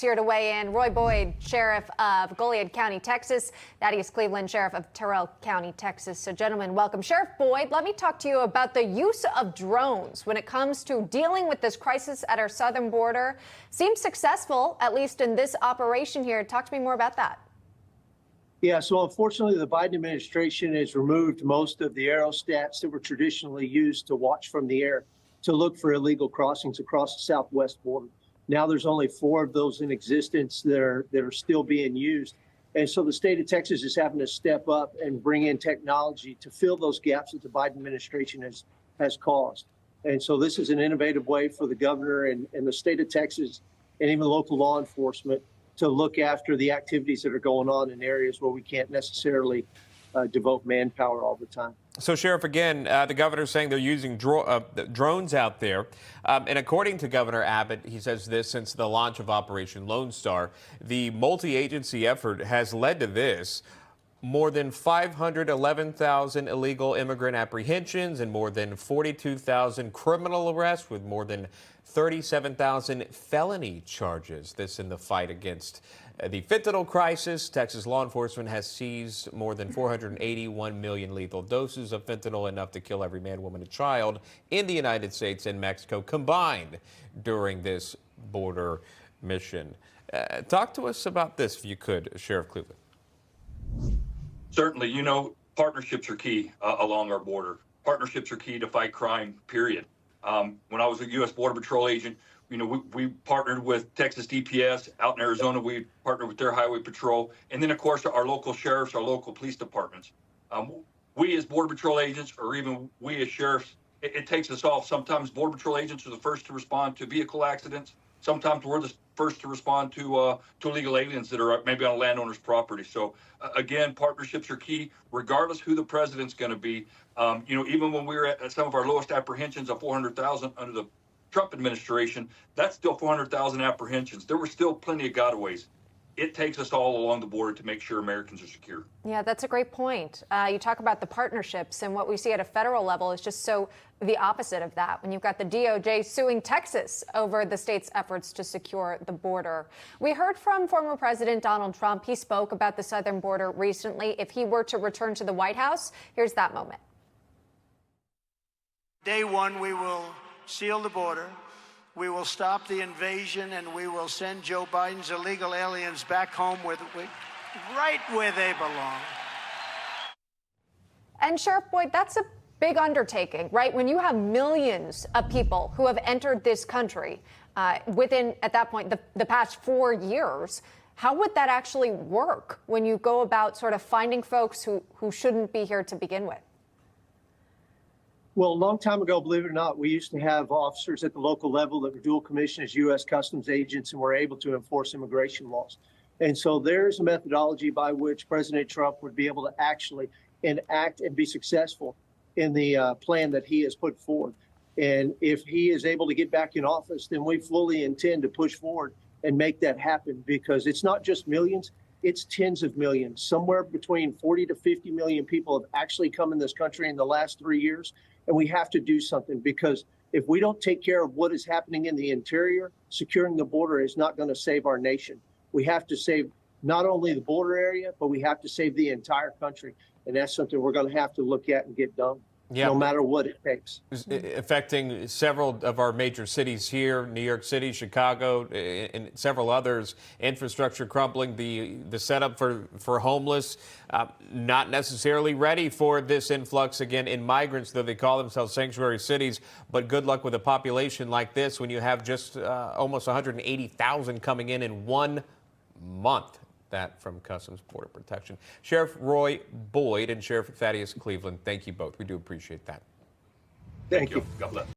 Here to weigh in, Roy Boyd, Sheriff of Goliad County, Texas, Thaddeus Cleveland, Sheriff of Terrell County, Texas. So, gentlemen, welcome. Sheriff Boyd, let me talk to you about the use of drones when it comes to dealing with this crisis at our southern border. Seems successful, at least in this operation here. Talk to me more about that. Yeah, so unfortunately, the Biden administration has removed most of the aerostats that were traditionally used to watch from the air to look for illegal crossings across the southwest border. Now there's only 4 of those in existence that are still being used. And so the state of Texas is having to step up and bring in technology to fill those gaps that the Biden administration has caused. And so this is an innovative way for the governor and the state of Texas and even local law enforcement to look after the activities that are going on in areas where we can't necessarily devote manpower all the time. So, Sheriff, again, the governor's saying they're using drones out there. And according to Governor Abbott, he says this: since the launch of Operation Lone Star, the multi-agency effort has led to this. More than 511,000 illegal immigrant apprehensions and more than 42,000 criminal arrests, with more than 37,000 felony charges. This in the fight against the fentanyl crisis. Texas law enforcement has seized more than 481 million lethal doses of fentanyl, enough to kill every man, woman, and child in the United States and Mexico combined during this border mission. Talk to us about this, if you could, Sheriff Cleveland. Certainly, partnerships are key along our border. Partnerships are key to fight crime, period. When I was a U.S. Border Patrol agent, we partnered with Texas DPS. Out in Arizona, we partnered with their highway patrol. And then, of course, our local sheriffs, our local police departments. We as Border Patrol agents, or even we as sheriffs, it takes us off. Sometimes Border Patrol agents are the first to respond to vehicle accidents. Sometimes we're the first to respond to illegal aliens that are maybe on a landowner's property. So, again, partnerships are key, regardless who the president's going to be. Even when we were at some of our lowest apprehensions of 400,000 under the Trump administration, that's still 400,000 apprehensions. There were still plenty of gotaways. It takes us all along the border to make sure Americans are secure. Yeah, that's a great point. You talk about the partnerships, and what we see at a federal level is just so the opposite of that, when you've got the DOJ suing Texas over the state's efforts to secure the border. We heard from former President Donald Trump. He spoke about the southern border recently. If he were to return to the White House, here's that moment. Day one, we will seal the border. We will stop the invasion, and we will send Joe Biden's illegal aliens back home right where they belong. And Sheriff Boyd, that's a big undertaking, right? When you have millions of people who have entered this country within, at that point, the past 4 years, how would that actually work when you go about sort of finding folks who shouldn't be here to begin with? Well, a long time ago, believe it or not, we used to have officers at the local level that were dual commissioned as U.S. Customs agents and were able to enforce immigration laws. And so there's a methodology by which President Trump would be able to actually enact and be successful in the plan that he has put forward. And if he is able to get back in office, then we fully intend to push forward and make that happen, because it's not just millions, it's tens of millions. Somewhere between 40 to 50 million people have actually come in this country in the last 3 years. And we have to do something, because if we don't take care of what is happening in the interior, securing the border is not going to save our nation. We have to save not only the border area, but we have to save the entire country. And that's something we're going to have to look at and get done. Yeah, no matter what it takes. Affecting several of our major cities here, New York City, Chicago, and several others. Infrastructure crumbling, the setup for homeless, not necessarily ready for this influx again in migrants, though they call themselves sanctuary cities. But good luck with a population like this when you have just almost 180,000 coming in 1 month. That from Customs Border Protection. Sheriff Roy Boyd and Sheriff Thaddeus Cleveland, thank you both. We do appreciate that. Thank you. God bless.